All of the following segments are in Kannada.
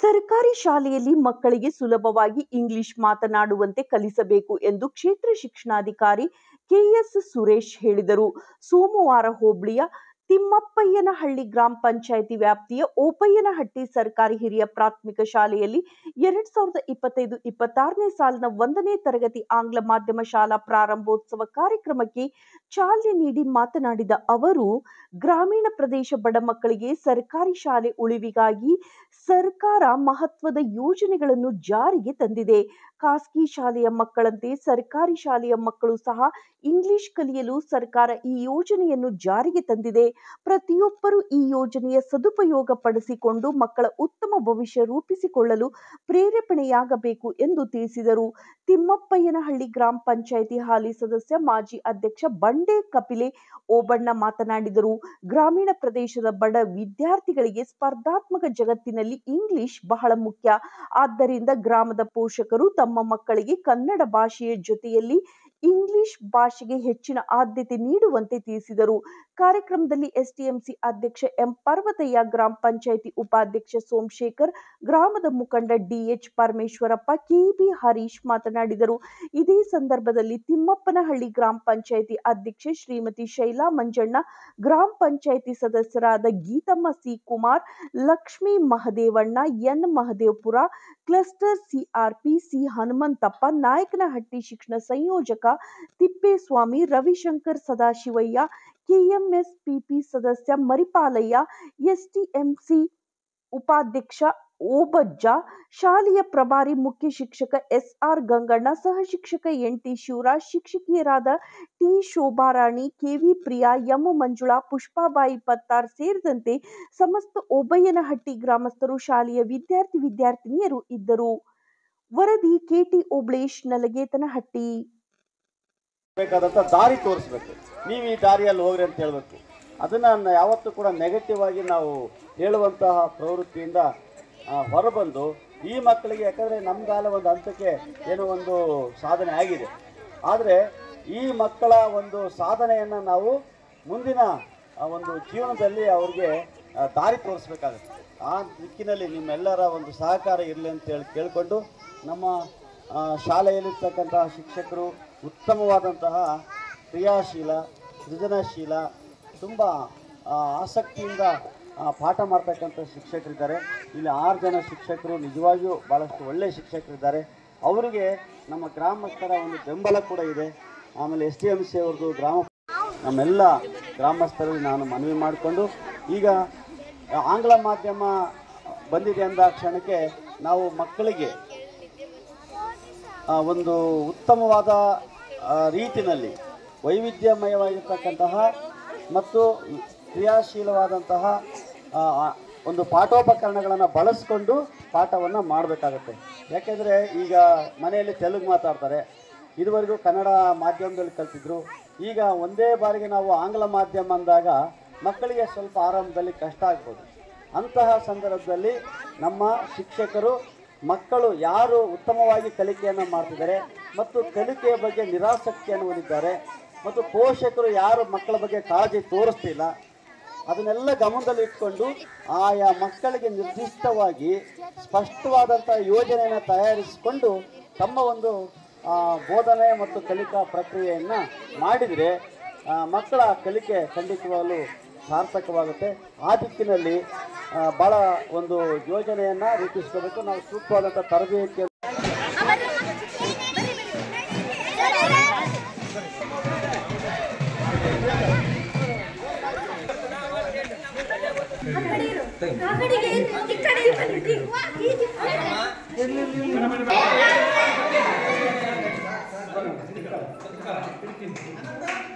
ಸರ್ಕಾರಿ ಶಾಲೆಯಲ್ಲಿ ಮಕ್ಕಳಿಗೆ ಸುಲಭವಾಗಿ ಇಂಗ್ಲಿಷ್ ಮಾತನಾಡುವಂತೆ ಕಲಿಸಬೇಕು ಎಂದು ಕ್ಷೇತ್ರ ಶಿಕ್ಷಣಾಧಿಕಾರಿ ಕೆಎಸ್ ಸುರೇಶ್ ಹೇಳಿದರು. ಸೋಮವಾರ ಹೋಬಳಿಯ ತಿಮ್ಮಪ್ಪಯ್ಯನಹಳ್ಳಿ ಗ್ರಾಮ ಪಂಚಾಯಿತಿ ವ್ಯಾಪ್ತಿಯ ಓಪಯ್ಯನಹಟ್ಟಿ ಸರ್ಕಾರಿ ಹಿರಿಯ ಪ್ರಾಥಮಿಕ ಶಾಲೆಯಲ್ಲಿ 2025-26ನೇ ಸಾಲಿನ 1ನೇ ತರಗತಿ ಆಂಗ್ಲ ಮಾಧ್ಯಮ ಶಾಲಾ ಪ್ರಾರಂಭೋತ್ಸವ ಕಾರ್ಯಕ್ರಮಕ್ಕೆ ಚಾಲನೆ ನೀಡಿ ಮಾತನಾಡಿದ ಅವರು, ಗ್ರಾಮೀಣ ಪ್ರದೇಶ ಬಡ ಮಕ್ಕಳಿಗೆ ಸರ್ಕಾರಿ ಶಾಲೆ ಉಳಿವಿಗಾಗಿ ಸರ್ಕಾರ ಮಹತ್ವದ ಯೋಜನೆಗಳನ್ನು ಜಾರಿಗೆ ತಂದಿದೆ. ಖಾಸಗಿ ಶಾಲೆಯ ಮಕ್ಕಳಂತೆ ಸರ್ಕಾರಿ ಶಾಲೆಯ ಮಕ್ಕಳು ಸಹ ಇಂಗ್ಲಿಷ್ ಕಲಿಯಲು ಸರ್ಕಾರ ಈ ಯೋಜನೆಯನ್ನು ಜಾರಿಗೆ ತಂದಿದೆ. ಪ್ರತಿಯೊಬ್ಬರೂ ಈ ಯೋಜನೆಯ ಸದುಪಯೋಗ ಪಡಿಸಿಕೊಂಡು ಮಕ್ಕಳ ಉತ್ತಮ ಭವಿಷ್ಯ ರೂಪಿಸಿಕೊಳ್ಳಲು ಪ್ರೇರೇಪಣೆಯಾಗಬೇಕು ಎಂದು ತಿಳಿಸಿದರು. ತಿಮ್ಮಪ್ಪಯ್ಯನಹಳ್ಳಿ ಗ್ರಾಮ ಪಂಚಾಯಿತಿ ಹಾಲಿ ಸದಸ್ಯ ಮಾಜಿ ಅಧ್ಯಕ್ಷ ಬಂಡೆ ಕಪಿಲೆ ಓಬಣ್ಣ ಮಾತನಾಡಿದರು. ಗ್ರಾಮೀಣ ಪ್ರದೇಶದ ಬಡ ವಿದ್ಯಾರ್ಥಿಗಳಿಗೆ ಸ್ಪರ್ಧಾತ್ಮಕ ಜಗತ್ತಿನಲ್ಲಿ ಇಂಗ್ಲಿಷ್ ಬಹಳ ಮುಖ್ಯ. ಆದ್ದರಿಂದ ಗ್ರಾಮದ ಪೋಷಕರು ತಮ್ಮ ಮಕ್ಕಳಿಗೆ ಕನ್ನಡ ಭಾಷೆಯ ಜೊತೆಯಲ್ಲಿ ಇಂಗ್ಲಿಷ್ ಭಾಷೆಗೆ ಹೆಚ್ಚಿನ ಆದ್ಯತೆ ನೀಡುವಂತೆ ತಿಳಿಸಿದರು. ಕಾರ್ಯಕ್ರಮದಲ್ಲಿ ಎಸ್ಟಿಎಂಸಿ ಅಧ್ಯಕ್ಷ ಎಂ ಪರ್ವತಯ್ಯ, ಗ್ರಾಮ ಪಂಚಾಯಿತಿ ಉಪಾಧ್ಯಕ್ಷ ಸೋಮಶೇಖರ್, ಗ್ರಾಮದ ಮುಖಂಡ ಡಿಎಚ್ ಪರಮೇಶ್ವರಪ್ಪ, ಕೆಬಿ ಹರೀಶ್ ಮಾತನಾಡಿದರು. ಇದೇ ಸಂದರ್ಭದಲ್ಲಿ ತಿಮ್ಮಪ್ಪನಹಳ್ಳಿ ಗ್ರಾಮ ಪಂಚಾಯಿತಿ ಅಧ್ಯಕ್ಷೆ ಶ್ರೀಮತಿ ಶೈಲಾ ಮಂಜಣ್ಣ, ಗ್ರಾಮ ಪಂಚಾಯಿತಿ ಸದಸ್ಯರಾದ Geethamma C Kumar, Lakshmi Mahadevanna, N Mahadevapura, cluster CRP C Hanumanthappa, Nayakanahatti ಶಿಕ್ಷಣ ಸಂಯೋಜಕ ತಿಪ್ಪೇಸ್ವಾಮಿ, ರವಿಶಂಕರ್, ಸದಾಶಿವಯ್ಯ, ಕೆಎಂಎಸ್ಪಿಪಿ ಸದಸ್ಯ ಮರಿಪಾಲಯ್ಯ, ಎಸ್ಟಿಎಂಸಿ ಉಪಾಧ್ಯಕ್ಷ ಓಬಜ್ಜ, ಶಾಲೆಯ ಪ್ರಭಾರಿ ಮುಖ್ಯ ಶಿಕ್ಷಕ ಎಸ್ಆರ್ ಗಂಗಣ್ಣ, ಸಹ ಶಿಕ್ಷಕ ಎನ್ಟಿ ಶಿವರಾಜ್, ಶಿಕ್ಷಕಿಯರಾದ T Shobharani, KV Priya, M Manjula, Pushpabai Pattar ಸೇರಿದಂತೆ ಸಮಸ್ತ ಓಬಯ್ಯನಹಟ್ಟಿ ಗ್ರಾಮಸ್ಥರು, ಶಾಲೆಯ ವಿದ್ಯಾರ್ಥಿನಿಯರು ಇದ್ದರು. ವರದಿ ಕೆಟಿ ಓಬಳೇಶ್, ನಲಗೇತನಹಟ್ಟಿ. ಬೇಕಾದಂತ ದಾರಿ ತೋರಿಸ್ಬೇಕು. ನೀವು ಈ ದಾರಿಯಲ್ಲಿ ಹೋಗ್ರಿ ಅಂತ ಹೇಳ್ಬೇಕು. ಅದನ್ನ ಯಾವತ್ತೂ ಕೂಡ ನೆಗೆಟಿವ್ ಆಗಿ ನಾವು ಹೇಳುವಂತಹ ಪ್ರವೃತ್ತಿಯಿಂದ ಹೊರಬಂದು ಈ ಮಕ್ಕಳಿಗೆ, ಯಾಕಂದರೆ ನಮ್ಗಾಲ ಒಂದು ಹಂತಕ್ಕೆ ಏನೋ ಒಂದು ಸಾಧನೆ ಆಗಿದೆ, ಆದರೆ ಈ ಮಕ್ಕಳ ಒಂದು ಸಾಧನೆಯನ್ನು ನಾವು ಮುಂದಿನ ಒಂದು ಜೀವನದಲ್ಲಿ ಅವ್ರಿಗೆ ದಾರಿ ತೋರಿಸ್ಬೇಕಾಗುತ್ತೆ. ಆ ದಿಕ್ಕಿನಲ್ಲಿ ನಿಮ್ಮೆಲ್ಲರ ಒಂದು ಸಹಕಾರ ಇರಲಿ ಅಂತೇಳಿ ಕೇಳಿಕೊಂಡು, ನಮ್ಮ ಶಾಲೆಯಲ್ಲಿರ್ತಕ್ಕಂತಹ ಶಿಕ್ಷಕರು ಉತ್ತಮವಾದಂತಹ ಕ್ರಿಯಾಶೀಲ, ಸೃಜನಶೀಲ, ತುಂಬ ಆಸಕ್ತಿಯಿಂದ ಪಾಠ ಮಾಡ್ತಕ್ಕಂಥ ಶಿಕ್ಷಕರಿದ್ದಾರೆ. ಇಲ್ಲಿ 6 ಜನ ಶಿಕ್ಷಕರು ನಿಜವಾಗಿಯೂ ಭಾಳಷ್ಟು ಒಳ್ಳೆಯ ಶಿಕ್ಷಕರಿದ್ದಾರೆ. ಅವರಿಗೆ ನಮ್ಮ ಗ್ರಾಮಸ್ಥರ ಒಂದು ಬೆಂಬಲ ಕೂಡ ಇದೆ. ಆಮೇಲೆ STMC ಅವ್ರದ್ದು ನಮ್ಮೆಲ್ಲ ಗ್ರಾಮಸ್ಥರಲ್ಲಿ ನಾನು ಮನವಿ ಮಾಡಿಕೊಂಡು, ಈಗ ಆಂಗ್ಲ ಮಾಧ್ಯಮ ಬಂದಿದೆ ಅಂದ ಕ್ಷಣಕ್ಕೆ ನಾವು ಮಕ್ಕಳಿಗೆ ಒಂದು ಉತ್ತಮವಾದ ರೀತಿಯಲ್ಲಿ ವೈವಿಧ್ಯಮಯವಾಗಿರ್ತಕ್ಕಂತಹ ಮತ್ತು ಕ್ರಿಯಾಶೀಲವಾದಂತಹ ಒಂದು ಪಾಠೋಪಕರಣಗಳನ್ನು ಬಳಸ್ಕೊಂಡು ಪಾಠವನ್ನು ಮಾಡಬೇಕಾಗತ್ತೆ. ಯಾಕೆಂದರೆ ಈಗ ಮನೆಯಲ್ಲಿ ತೆಲುಗು ಮಾತಾಡ್ತಾರೆ, ಇದುವರೆಗೂ ಕನ್ನಡ ಮಾಧ್ಯಮದಲ್ಲಿ ಕಲ್ತಿದ್ರು. ಈಗ ಒಂದೇ ಬಾರಿಗೆ ನಾವು ಆಂಗ್ಲ ಮಾಧ್ಯಮ ಅಂದಾಗ ಮಕ್ಕಳಿಗೆ ಸ್ವಲ್ಪ ಆರಂಭದಲ್ಲಿ ಕಷ್ಟ ಆಗ್ಬೋದು. ಅಂತಹ ಸಂದರ್ಭದಲ್ಲಿ ನಮ್ಮ ಶಿಕ್ಷಕರು ಮಕ್ಕಳು ಯಾರು ಉತ್ತಮವಾಗಿ ಕಲಿಕೆಯನ್ನು ಮಾಡ್ತಿದ್ದಾರೆ ಮತ್ತು ಕಲಿಕೆಯ ಬಗ್ಗೆ ನಿರಾಸಕ್ತಿಯನ್ನು ಹೊಂದಿದ್ದಾರೆ ಮತ್ತು ಪೋಷಕರು ಯಾರು ಮಕ್ಕಳ ಬಗ್ಗೆ ಕಾಳಜಿ ತೋರಿಸ್ತಿಲ್ಲ, ಅದನ್ನೆಲ್ಲ ಗಮನದಲ್ಲಿ ಇಟ್ಕೊಂಡು ಆಯಾ ಮಕ್ಕಳಿಗೆ ನಿರ್ದಿಷ್ಟವಾಗಿ ಸ್ಪಷ್ಟವಾದಂಥ ಯೋಜನೆಯನ್ನು ತಯಾರಿಸಿಕೊಂಡು ತಮ್ಮ ಒಂದು ಬೋಧನೆ ಮತ್ತು ಕಲಿಕಾ ಪ್ರಕ್ರಿಯೆಯನ್ನು ಮಾಡಿದರೆ ಮಕ್ಕಳ ಕಲಿಕೆ ಖಂಡಿತವಾಗಲೂ ಸಾರ್ಥಕವಾಗುತ್ತೆ. ಆ ದಿಕ್ಕಿನಲ್ಲಿ ಭಾಳ ಒಂದು ಯೋಜನೆಯನ್ನು ರೂಪಿಸ್ಕೋಬೇಕು. ನಾವು ಸೂಕ್ತವಾದಂಥ ತರಬೇತಿಯನ್ನು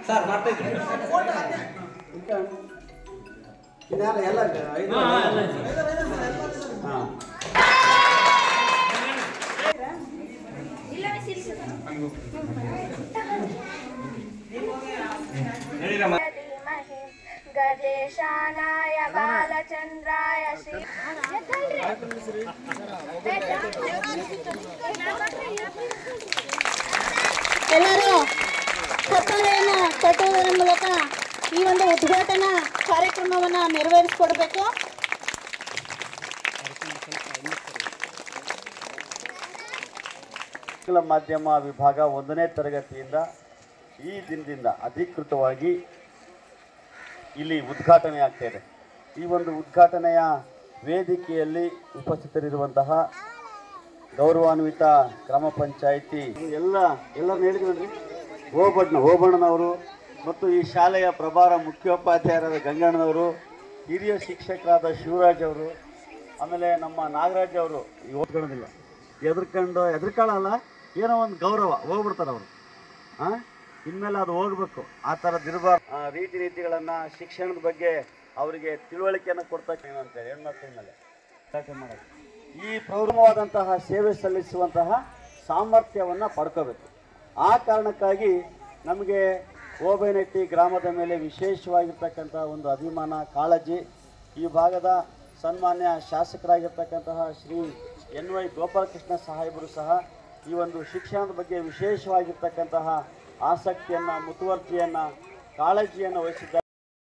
ಸರ್ ಮಾಡ್ತಾ ಗಜೇಶಾನಾಯ ಬಾಲಚಂದ್ರಾಯ ಎಲ್ಲರೂ ಕತ್ತಲೆಯನ್ನು ಕಟ್ಟುವುದರ ಮೂಲಕ ಈ ಒಂದು ಉದ್ಘಾಟನಾ ಕಾರ್ಯಕ್ರಮವನ್ನು ನೆರವೇರಿಸಿಕೊಡಬೇಕು. ಆಂಗ್ಲ ಮಾಧ್ಯಮ ವಿಭಾಗ 1ನೇ ತರಗತಿಯಿಂದ ಈ ದಿನದಿಂದ ಅಧಿಕೃತವಾಗಿ ಇಲ್ಲಿ ಉದ್ಘಾಟನೆ ಆಗ್ತಾ ಇದೆ. ಈ ಒಂದು ಉದ್ಘಾಟನೆಯ ವೇದಿಕೆಯಲ್ಲಿ ಉಪಸ್ಥಿತರಿರುವಂತಹ ಗೌರವಾನ್ವಿತ ಗ್ರಾಮ ಪಂಚಾಯಿತಿ ಎಲ್ಲರನ್ನ ಹೇಳಿದ್ರಿ ಓಬಣ್ಣನವರು ಮತ್ತು ಈ ಶಾಲೆಯ ಪ್ರಭಾರ ಮುಖ್ಯೋಪಾಧ್ಯಾಯರಾದ ಗಂಗಣ್ಣನವರು, ಹಿರಿಯ ಶಿಕ್ಷಕರಾದ ಶಿವರಾಜ್ ಅವರು, ಆಮೇಲೆ ನಮ್ಮ ನಾಗರಾಜ್ ಅವರು ಓದ್ಕೊಳ್ಳೋದಿಲ್ಲ, ಎದ್ರಕೊಳ್ಳಲ್ಲ, ಏನೋ ಒಂದು ಗೌರವ ಹೋಗ್ಬಿಡ್ತಾರೆ ಅವರು. ಇನ್ಮೇಲೆ ಅದು ಹೋಗ್ಬೇಕು, ಆ ಥರದ್ದಿರಬಾರ್ದು. ರೀತಿ ನೀತಿಗಳನ್ನು, ಶಿಕ್ಷಣದ ಬಗ್ಗೆ ಅವರಿಗೆ ತಿಳುವಳಿಕೆಯನ್ನು ಕೊಡ್ತಕ್ಕೇನು ಅಂತೇಳಿ ಹೆಣ್ಮಕ್ಳ ಮೇಲೆ ಮಾಡೋದು. ಈ ಪ್ರೌಢವಾದಂತಹ ಸೇವೆ ಸಲ್ಲಿಸುವಂತಹ ಸಾಮರ್ಥ್ಯವನ್ನು ಪಡ್ಕೋಬೇಕು. ಆ ಕಾರಣಕ್ಕಾಗಿ ನಮಗೆ ಓಬೈನಟ್ಟಿ ಗ್ರಾಮದ ಮೇಲೆ ವಿಶೇಷವಾಗಿರ್ತಕ್ಕಂತಹ ಒಂದು ಅಭಿಮಾನ, ಕಾಳಜಿ. ಈ ಭಾಗದ ಸನ್ಮಾನ್ಯ ಶಾಸಕರಾಗಿರ್ತಕ್ಕಂತಹ ಶ್ರೀ NY ಗೋಪಾಲಕೃಷ್ಣ ಸಾಹೇಬರು ಸಹ ಈ ಒಂದು ಶಿಕ್ಷಣದ ಬಗ್ಗೆ ವಿಶೇಷವಾಗಿರ್ತಕ್ಕಂತಹ ಆಸಕ್ತಿಯನ್ನು, ಮುತುವರ್ಜಿಯನ್ನು, ಕಾಳಜಿಯನ್ನು ವಹಿಸಿದ್ದಾರೆ.